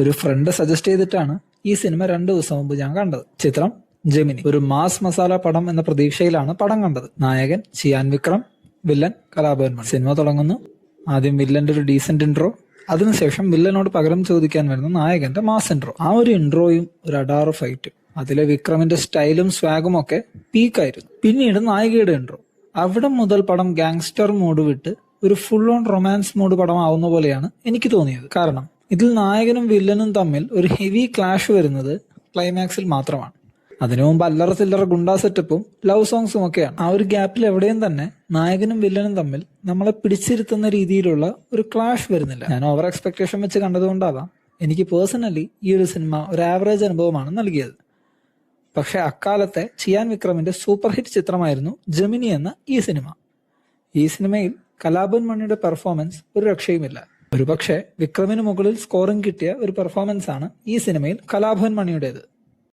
ഒരു friend suggest ചെയ്തിട്ടാണ് ഈ സിനിമ 2 ദിവസം മുമ്പ് ഞാൻ കണ്ടത്. ചിത്രം ജെമിനി. ഒരു മാസ് മസാല പടം എന്ന പ്രതീക്ഷയിലാണ് പടം കണ്ടത്. നായകൻ ചിയാൻ വിക്രം, വില്ലൻ കലാഭവൻ മണി. സിനിമ തുടങ്ങുന്നു. ആദ്യം വില്ലന്റെ ഒരു ഡീസന്റ് ഇൻട്രോ, അതിനുശേഷം വില്ലനോട് പകരം ചോദിക്കാൻ വരുന്ന നായകന്റെ മാസ് ഇൻട്രോ. ആ ഒരു ഇൻട്രോയും ഒരു അഡാറ് ഫൈറ്റും, അതിലെ വിക്രമിന്റെ സ്റ്റൈലും സ്വാഗും ഒക്കെ പീക്കായിരുന്നു. പിന്നീട് നായികയുടെ ഇൻട്രോ. അവിടെ മുതൽ പടം ഗാങ്സ്റ്റർ മോഡ് വിട്ട് ഒരു ഫുൾ ഓൺ റൊമാൻസ് മോഡ് പടമാവുന്ന പോലെയാണ് എനിക്ക് തോന്നിയത്. കാരണം ഇതിൽ നായകനും വില്ലനും തമ്മിൽ ഒരു ഹെവി ക്ലാഷ് വരുന്നത് ക്ലൈമാക്സിൽ മാത്രമാണ്. അതിനു മുമ്പ് അല്ലറ ചില്ലറ ഗുണ്ടാ സെറ്റപ്പും ലവ് സോങ്സും ഒക്കെയാണ്. ആ ഒരു ഗ്യാപ്പിൽ എവിടെയും തന്നെ നായകനും വില്ലനും തമ്മിൽ നമ്മളെ പിടിച്ചിരുത്തുന്ന രീതിയിലുള്ള ഒരു ക്ലാഷ് വരുന്നില്ല. ഞാൻ ഓവർ എക്സ്പെക്ടേഷൻ വെച്ച് കണ്ടതുകൊണ്ടാവാം എനിക്ക് പേഴ്സണലി ഈ ഒരു സിനിമ ഒരു ആവറേജ് അനുഭവമാണ് നൽകിയത്. പക്ഷെ അക്കാലത്തെ ചിയാൻ വിക്രമിന്റെ സൂപ്പർ ഹിറ്റ് ചിത്രമായിരുന്നു ജെമിനി എന്ന ഈ സിനിമ. ഈ സിനിമയിൽ കലാഭവൻ മണിയുടെ പെർഫോമൻസ് ഒരു രക്ഷയുമില്ല. ഒരുപക്ഷെ വിക്രമിന് മുകളിൽ സ്കോറിംഗ് കിട്ടിയ ഒരു പെർഫോമൻസ് ആണ് ഈ സിനിമയിൽ കലാഭവൻ മണിയുടേത്.